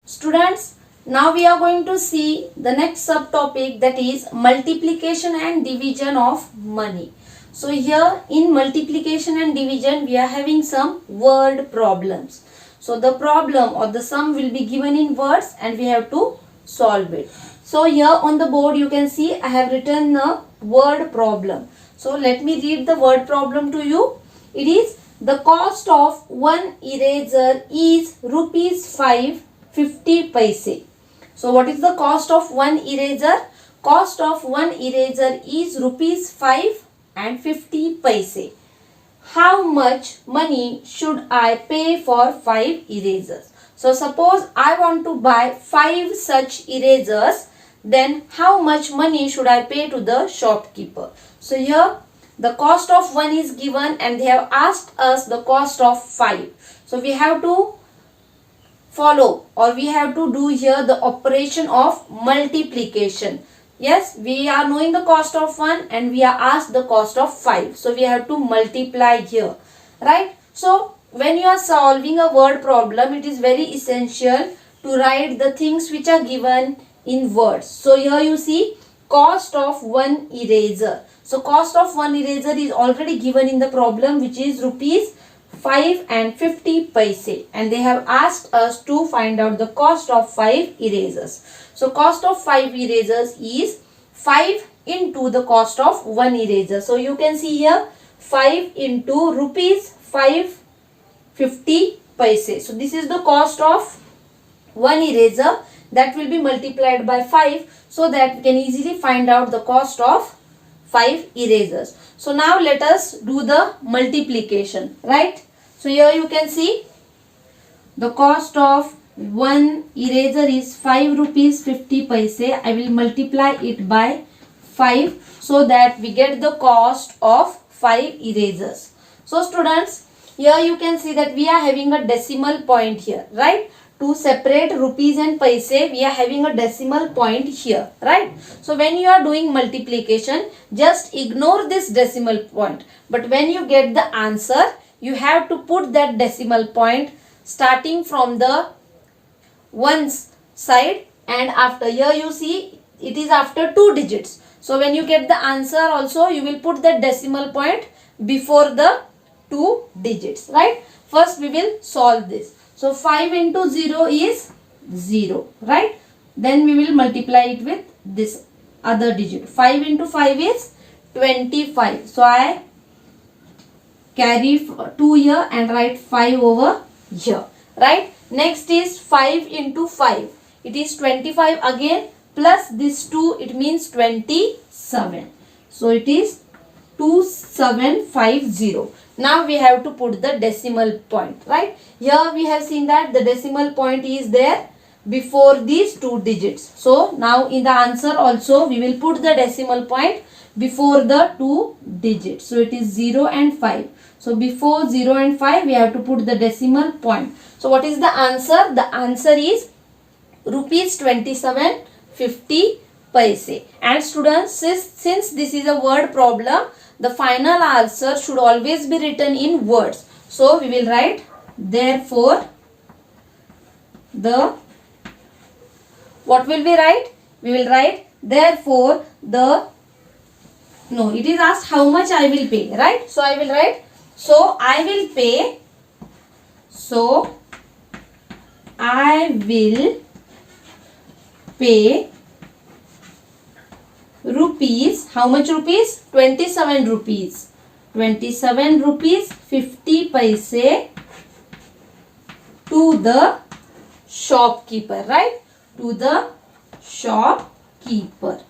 Students, now we are going to see the next subtopic, that is multiplication and division of money. So here in multiplication and division we are having some word problems. So the problem or the sum will be given in words and we have to solve it. So here on the board you can see I have written a word problem. So let me read the word problem to you. It is the cost of one eraser is rupees 5.50 paise. So what is the cost of one eraser? Cost of one eraser is rupees 5.50 paise. How much money should I pay for 5 erasers? So suppose I want to buy 5 such erasers, then how much money should I pay to the shopkeeper? So here the cost of 1 is given and they have asked us the cost of 5. So we have to follow or we have to do here the operation of multiplication. Yes, we are knowing the cost of 1 and we are asked the cost of 5. So we have to multiply here, right? So when you are solving a word problem, it is very essential to write the things which are given in words. So here you see cost of one eraser. So cost of one eraser is already given in the problem, which is rupees 5.50 paise, and they have asked us to find out the cost of 5 erasers. So cost of 5 erasers is 5 into the cost of 1 eraser. So you can see here 5 into rupees 5.50 paise. So this is the cost of 1 eraser, that will be multiplied by 5 so that we can easily find out the cost of 5 erasers. So now let us do the multiplication, right? So here you can see the cost of one eraser is 5 rupees 50 paise. I will multiply it by 5 so that we get the cost of 5 erasers. So students, here you can see that we are having a decimal point here, right? To separate rupees and paise, we are having a decimal point here, right? So when you are doing multiplication, just ignore this decimal point. But when you get the answer, you have to put that decimal point starting from the ones side, and after here you see it is after 2 digits. So when you get the answer also, you will put the decimal point before the 2 digits, right? First we will solve this. So 5 into 0 is 0, right? Then we will multiply it with this other digit. 5 into 5 is 25. So I carry 2 here and write 5 over here, right? Next is 5 into 5. It is 25 again, plus this 2, it means 27. So it is 2750. Now we have to put the decimal point, right? Here we have seen that the decimal point is there before these 2 digits. So now in the answer also we will put the decimal point before the 2 digits. So it is 0 and 5. So before 0 and 5 we have to put the decimal point. So what is the answer? The answer is rupees 27.50 paise. And students, since this is a word problem, the final answer should always be written in words. So we will write therefore the, what will we write? We will write therefore the, no, it is asked how much I will pay, right? So I will write, so I will pay, so I will pay rupees, how much rupees? 27 rupees. 27 rupees 50 paise to the shopkeeper, right? To the shopkeeper.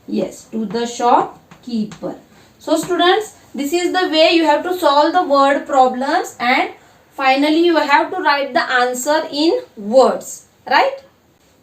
Yes, to the shopkeeper. So students, this is the way you have to solve the word problems, and finally you have to write the answer in words, right?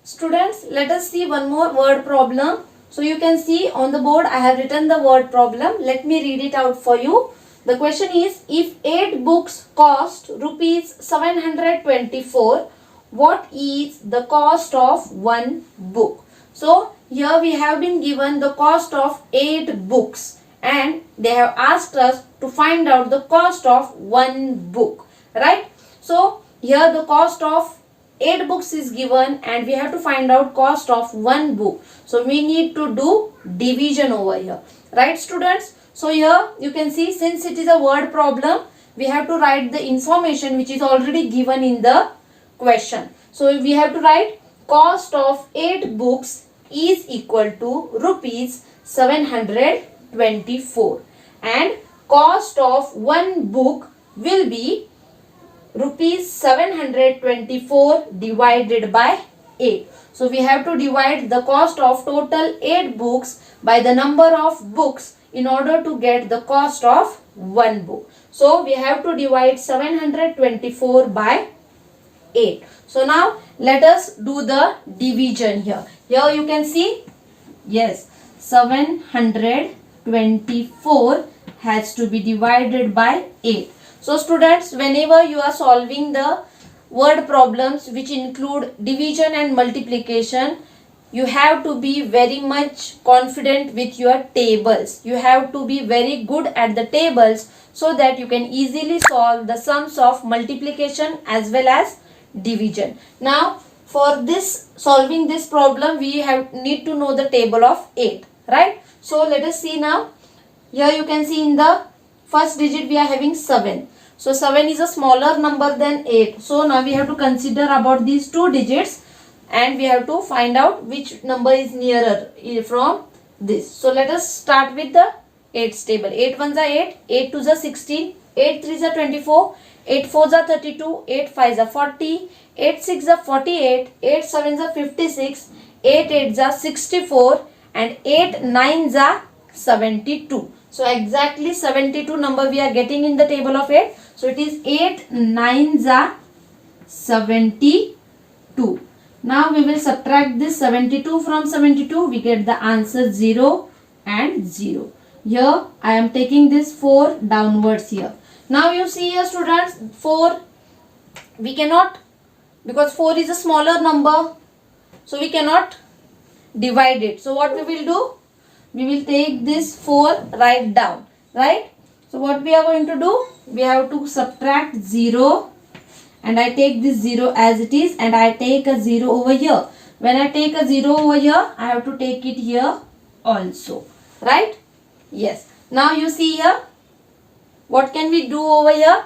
Students, let us see one more word problem. So you can see on the board I have written the word problem. Let me read it out for you. The question is, if 8 books cost rupees 724, what is the cost of one book? So here we have been given the cost of 8 books and they have asked us to find out the cost of one book, right? So here the cost of 8 books is given and we have to find out cost of one book. So we need to do division over here. Right, students? So here you can see, since it is a word problem, we have to write the information which is already given in the question. So we have to write cost of 8 books is equal to rupees 724 and cost of one book will be rupees 724 divided by 8. So we have to divide the cost of total 8 books by the number of books in order to get the cost of one book. So we have to divide 724 by 8. So now let us do the division here. Here you can see, yes, 724 has to be divided by 8. So students, whenever you are solving the word problems which include division and multiplication, you have to be very much confident with your tables. You have to be very good at the tables so that you can easily solve the sums of multiplication as well as division. Now for this solving this problem, we need to know the table of 8, right? So let us see now. Here you can see in the first digit we are having 7. So 7 is a smaller number than 8. So now we have to consider about these two digits and we have to find out which number is nearer from this. So let us start with the 8's table. 8 ones are 8, 8 twos are 16, 8 threes are 24, 8 fours are 32, 8 fives are 40, 8 sixes are 48, 8 sevens are 56, 8 eights are 64 and 8 nines are 72. So exactly 72 number we are getting in the table of 8. So it is 8 nines are 72. Now we will subtract this 72 from 72. We get the answer 0 and 0. Here I am taking this 4 downwards here. Now you see here students, 4 we cannot, because 4 is a smaller number, so we cannot divide it. So what we will do? We will take this 4 right down, right? So what we are going to do? We have to subtract 0 and I take this 0 as it is and I take a 0 over here. When I take a 0 over here, I have to take it here also, right? Yes. Now you see here, what can we do over here?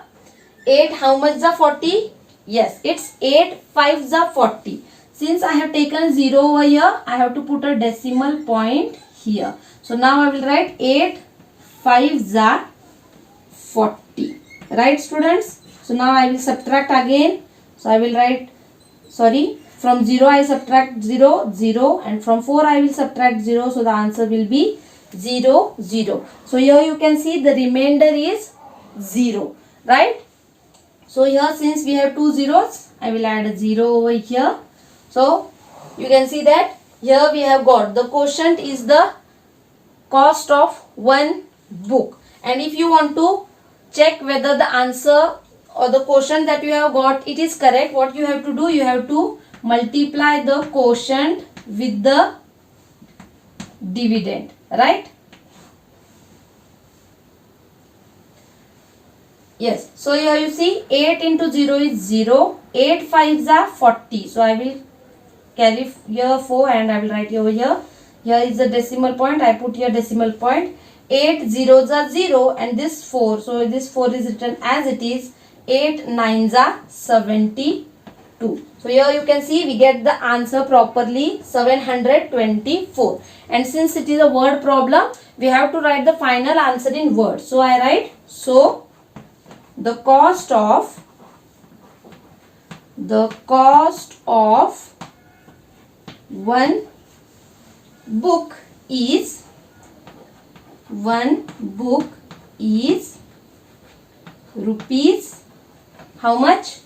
8, how much is 40? Yes, it's 8 fives are 40. Since I have taken 0 over here, I have to put a decimal point here. So now I will write 8 fives are 40. Right, students? So now I will subtract again. So I will write, sorry, from 0 I subtract 0, 0 and from 4 I will subtract 0. So the answer will be 0, 0. So here you can see the remainder is 0, right? So here since we have two zeros, I will add a 0 over here. So you can see that here we have got the quotient is the cost of one book. And if you want to check whether the answer or the quotient that you have got it is correct, what you have to do? You have to multiply the quotient with the dividend, right? Yes. So here you see 8 into 0 is 0. 8 fives are 40. So I will carry here 4 and I will write over here. Here is the decimal point. I put here decimal point. 8 zeros are 0 and this 4. So this 4 is written as it is. 8 nines are 72. So here you can see we get the answer properly, 724. And since it is a word problem, we have to write the final answer in words. So I write, so the cost of one book is rupees how much?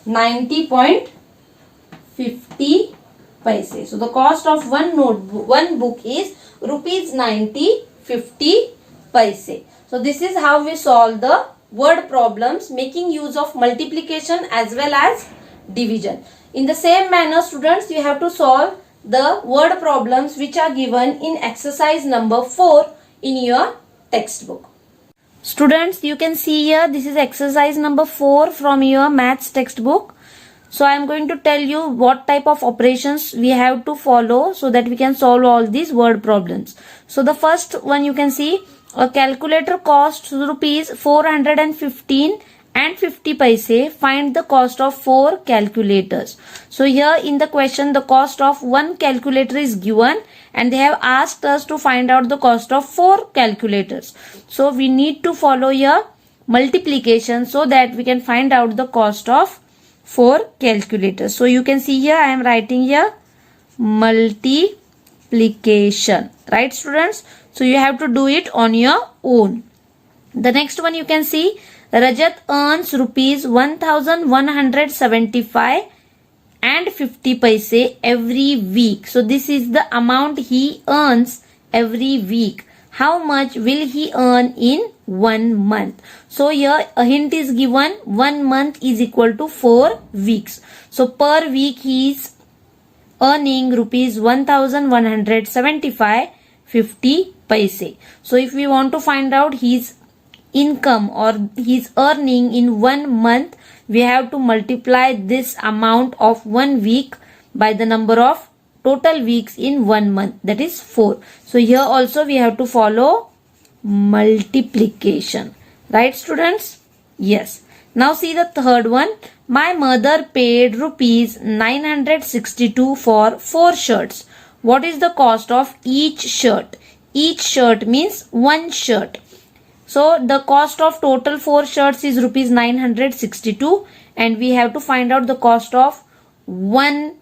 90.50 paise. So the cost of one book is rupees 90.50 paise. So this is how we solve the word problems making use of multiplication as well as division. In the same manner, students, you have to solve the word problems which are given in exercise number 4 in your textbook. Students, you can see here this is exercise number 4 from your maths textbook. So I am going to tell you what type of operations we have to follow so that we can solve all these word problems. So the first one you can see, a calculator costs rupees 415 and 50 paise. Find the cost of 4 calculators. So here in the question the cost of one calculator is given and they have asked us to find out the cost of 4 calculators. So we need to follow here multiplication so that we can find out the cost of 4 calculators. So you can see here I am writing here multiplication, right students? So you have to do it on your own. The next one you can see, Rajat earns rupees 1175 and 50 paise every week. So this is the amount he earns every week. How much will he earn in 1 month? So here a hint is given, 1 month is equal to 4 weeks. So per week he is earning rupees 1175 50 paise. So if we want to find out his income or his earning in 1 month, we have to multiply this amount of 1 week by the number of total weeks in 1 month, that is 4. So here also we have to follow multiplication, right students? Yes. Now see the third one. My mother paid rupees 962 for 4 shirts. What is the cost of each shirt? Each shirt means one shirt. So the cost of total 4 shirts is rupees 962 and we have to find out the cost of one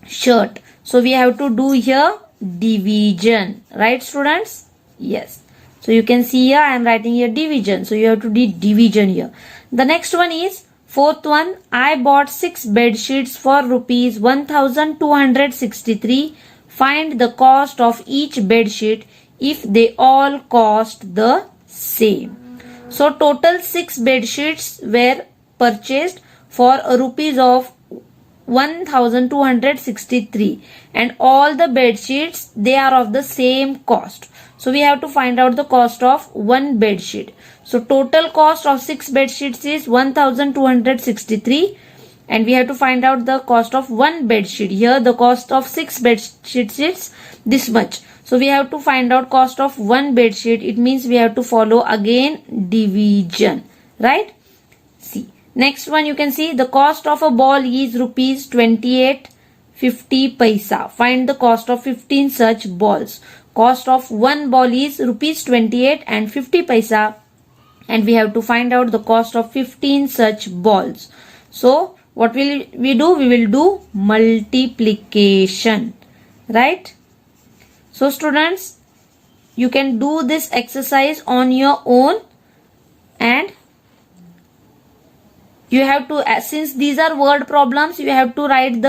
shirt. So we have to do here division, right students? Yes. So you can see here I am writing here division. So you have to do division here. The next one is fourth one. I bought 6 bed sheets for rupees 1263. Find the cost of each bed sheet if they all cost the same. So total 6 bed sheets were purchased for rupees of 1263 and all the bed sheets they are of the same cost. So we have to find out the cost of one bed sheet. So total cost of 6 bed sheets is 1263 and we have to find out the cost of one bed sheet. Here the cost of 6 bed sheets is this much. So we have to find out cost of one bed sheet. It means we have to follow again division, right? See. Next one you can see the cost of a ball is rupees 28.50 paisa. Find the cost of 15 such balls. Cost of one ball is rupees 28 and 50 paisa and we have to find out the cost of 15 such balls. So what will we do? We will do multiplication, right? So students, you can do this exercise on your own and you have to, since these are word problems, you have to write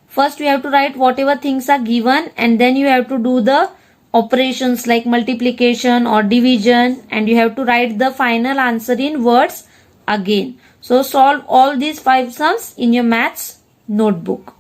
first you have to write whatever things are given and then you have to do the operations like multiplication or division and you have to write the final answer in words again. So solve all these 5 sums in your maths notebook.